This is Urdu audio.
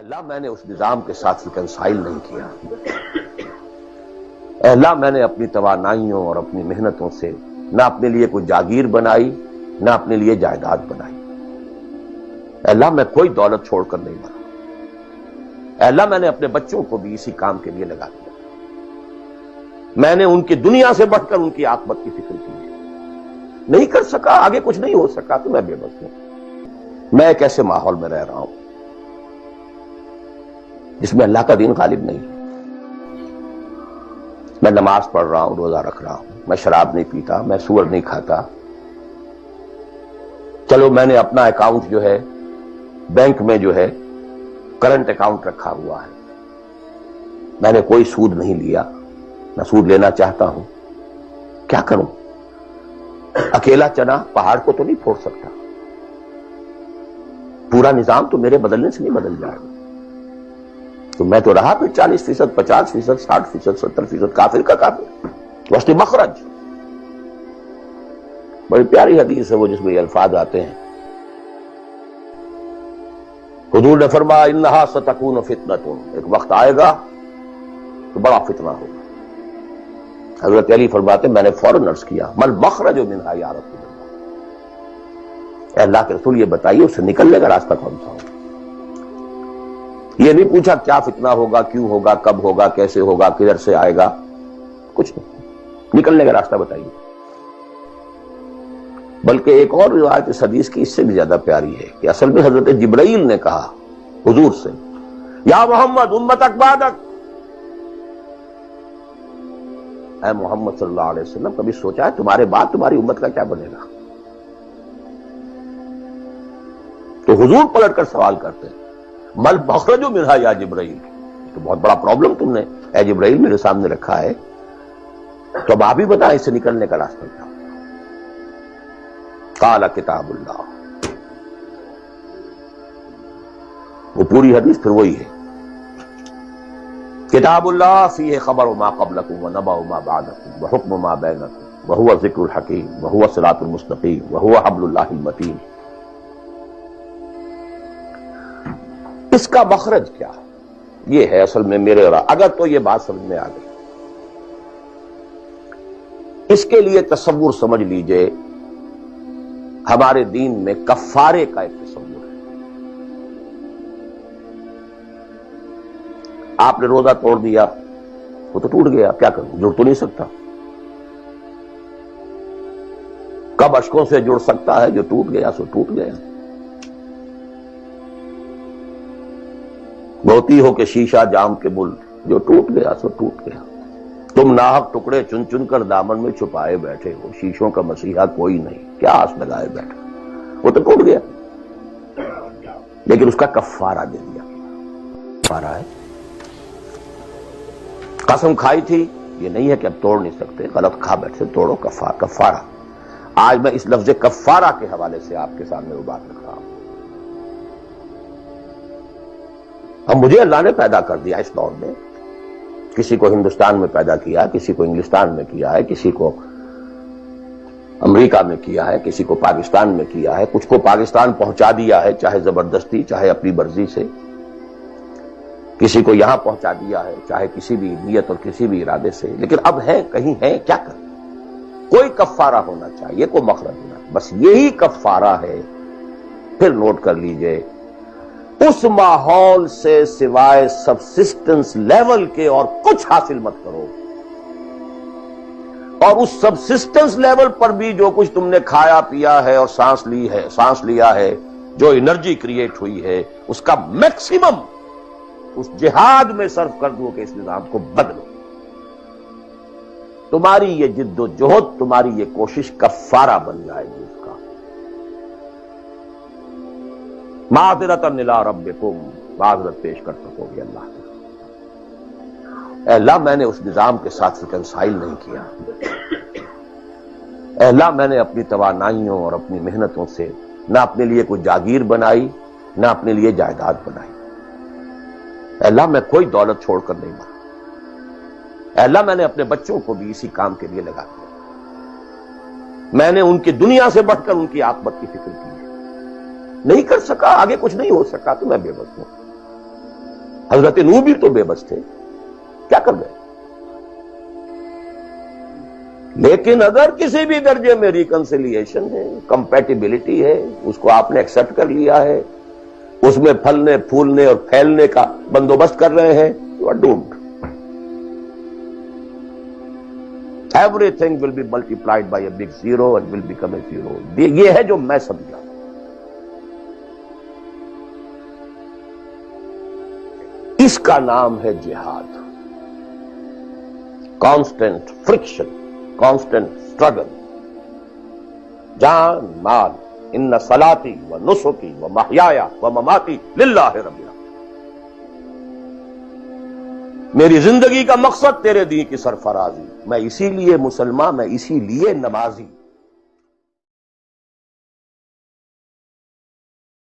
اللہ میں نے اس نظام کے ساتھ ریکنسائل نہیں کیا۔ اے اللہ میں نے اپنی توانائیوں اور اپنی محنتوں سے نہ اپنے لیے کوئی جاگیر بنائی نہ اپنے لیے جائیداد بنائی۔ اے اللہ میں کوئی دولت چھوڑ کر نہیں مرا۔ اے اللہ میں نے اپنے بچوں کو بھی اسی کام کے لیے لگا دیا۔ میں نے ان کی دنیا سے بڑھ کر ان کی عاقبت کی فکر کی ہے۔ نہیں کر سکا، آگے کچھ نہیں ہو سکا تو میں بے بس ہوں۔ میں ایک ایسے ماحول میں رہ رہا ہوں جس میں اللہ کا دین غالب نہیں ہے۔ میں نماز پڑھ رہا ہوں، روزہ رکھ رہا ہوں، میں شراب نہیں پیتا، میں سور نہیں کھاتا۔ چلو میں نے اپنا اکاؤنٹ جو ہے بینک میں جو ہے کرنٹ اکاؤنٹ رکھا ہوا ہے، میں نے کوئی سود نہیں لیا، نہ سود لینا چاہتا ہوں۔ کیا کروں؟ اکیلا چنا پہاڑ کو تو نہیں پھوڑ سکتا، پورا نظام تو میرے بدلنے سے نہیں بدل جائے گا۔ تو میں تو رہا پھر 40%، 50%، 60%، 70% کافر کا کافر۔ وسط مخرج بڑی پیاری حدیث ہے وہ جس میں یہ الفاظ آتے ہیں، حضور نے فرمایا انہا ستکون فتنۃ، ایک وقت آئے گا تو بڑا فتنہ ہوگا۔ حضرت علی فرماتے میں نے فوراً عرض کیا مل مخرج منہا یا رسول اللہ، اے اللہ کے رسول یہ بتائیے اس سے نکلنے کا راستہ کون سا ہوگا؟ یہ نہیں پوچھا کیا فتنہ ہوگا، کیوں ہوگا، کب ہوگا، کیسے ہوگا، کدھر سے آئے گا، کچھ نہیں، نکلنے کا راستہ بتائیے۔ بلکہ ایک اور روایت اس حدیث کی اس سے بھی زیادہ پیاری ہے کہ اصل میں حضرت جبرائیل نے کہا حضور سے یا محمد امتک بعدک، اے محمد صلی اللہ علیہ وسلم کبھی سوچا ہے تمہارے بعد تمہاری امت کا کیا بنے گا؟ تو حضور پلٹ کر سوال کرتے ہیں مل مخرج منہا یا جبرائیل، تو بہت بڑا پرابلم تم نے اے جبرائیل میرے سامنے رکھا ہے، تو اب آپ ہی بتائیں اس سے نکلنے کا راستہ کیا؟ قال کتاب اللہ، وہ پوری حدیث پھر وہی ہے، کتاب اللہ فیہ خبر ما قبلکم ونبأ ما بعدکم وحکم ما بینکم وہو ذکر الحکیم وہو الصراط المستقیم وہو حبل اللہ المتین۔ اس کا مخرج کیا یہ ہے اصل میں میرے اور اگر تو یہ بات سمجھ میں آ گئی، اس کے لیے تصور سمجھ لیجئے ہمارے دین میں کفارے کا ایک تصور ہے۔ آپ نے روزہ توڑ دیا وہ تو ٹوٹ گیا، کیا کروں، جڑ تو نہیں سکتا۔ کب اشکوں سے جڑ سکتا ہے؟ جو ٹوٹ گیا سو ٹوٹ گیا۔ موتی ہو کہ شیشہ جام کے بل، جو ٹوٹ گیا سو ٹوٹ گیا۔ تم ناحق ٹکڑے چن چن کر دامن میں چھپائے بیٹھے ہو، شیشوں کا مسیحا کوئی نہیں، کیا آس لگائے بیٹھے، وہ تو ٹوٹ گیا، لیکن اس کا کفارہ دے دیا۔ کفارہ ہے، قسم کھائی تھی یہ نہیں ہے کہ اب توڑ نہیں سکتے، غلط کھا بیٹھے، توڑو کفارہ۔ آج میں اس لفظ کفارہ کے حوالے سے آپ کے سامنے وہ بات رکھ رہا ہوں۔ اب مجھے اللہ نے پیدا کر دیا اس دور میں، کسی کو ہندوستان میں پیدا کیا، کسی کو انگلستان میں کیا ہے، کسی کو امریکہ میں کیا ہے، کسی کو پاکستان میں کیا ہے، کچھ کو پاکستان پہنچا دیا ہے چاہے زبردستی چاہے اپنی مرضی سے، کسی کو یہاں پہنچا دیا ہے چاہے کسی بھی نیت اور کسی بھی ارادے سے، لیکن اب ہے کہیں ہے، کیا کریں؟ کوئی کفارہ ہونا چاہیے، کوئی مخرج ہونا، بس یہی کفارہ ہے۔ پھر نوٹ کر لیجئے اس ماحول سے سوائے سبسسٹنس لیول کے اور کچھ حاصل مت کرو، اور اس سبسسٹنس لیول پر بھی جو کچھ تم نے کھایا پیا ہے اور سانس لیا ہے، جو انرجی کریٹ ہوئی ہے، اس کا میکسیمم اس جہاد میں صرف کر دو کہ اس نظام کو بدلو۔ تمہاری یہ جد و جہد، تمہاری یہ کوشش کفارہ بن جائے گی اس کا۔ معذرۃ الی ربکم، معذرت پیش کر سکو گے اللہ کی۔ اے اللہ میں نے اس نظام کے ساتھ ریکنسائل نہیں کیا۔ اے اللہ میں نے اپنی توانائیوں اور اپنی محنتوں سے نہ اپنے لیے کوئی جاگیر بنائی نہ اپنے لیے جائیداد بنائی۔ اے اللہ میں کوئی دولت چھوڑ کر نہیں مرا۔ اے اللہ میں نے اپنے بچوں کو بھی اسی کام کے لیے لگا دیا۔ میں نے ان کی دنیا سے بڑھ کر ان کی عاقبت کی فکر کی ہے۔ نہیں کر سکا، آگے کچھ نہیں ہو سکا تو میں بے بس ہوں۔ حضرت نوح بھی تو بے بس تھے، کیا کر گئے؟ لیکن اگر کسی بھی درجے میں ریکنسیلیشن ہے، کمپیٹیبلٹی ہے، اس کو آپ نے ایکسپٹ کر لیا ہے، اس میں پھلنے پھولنے اور پھیلنے کا بندوبست کر رہے ہیں، you are doomed. Everything will be multiplied by a big zero and will become a zero. یہ ہے جو میں سمجھا. اس کا نام ہے جہاد. Constant friction, constant struggle. جان مال، ان صلاتی و نسکی و محیای و مماتی للہ رب العالمین. میری زندگی کا مقصد تیرے دین کی سرفرازی، میں اسی لیے مسلمان، میں اسی لیے نمازی.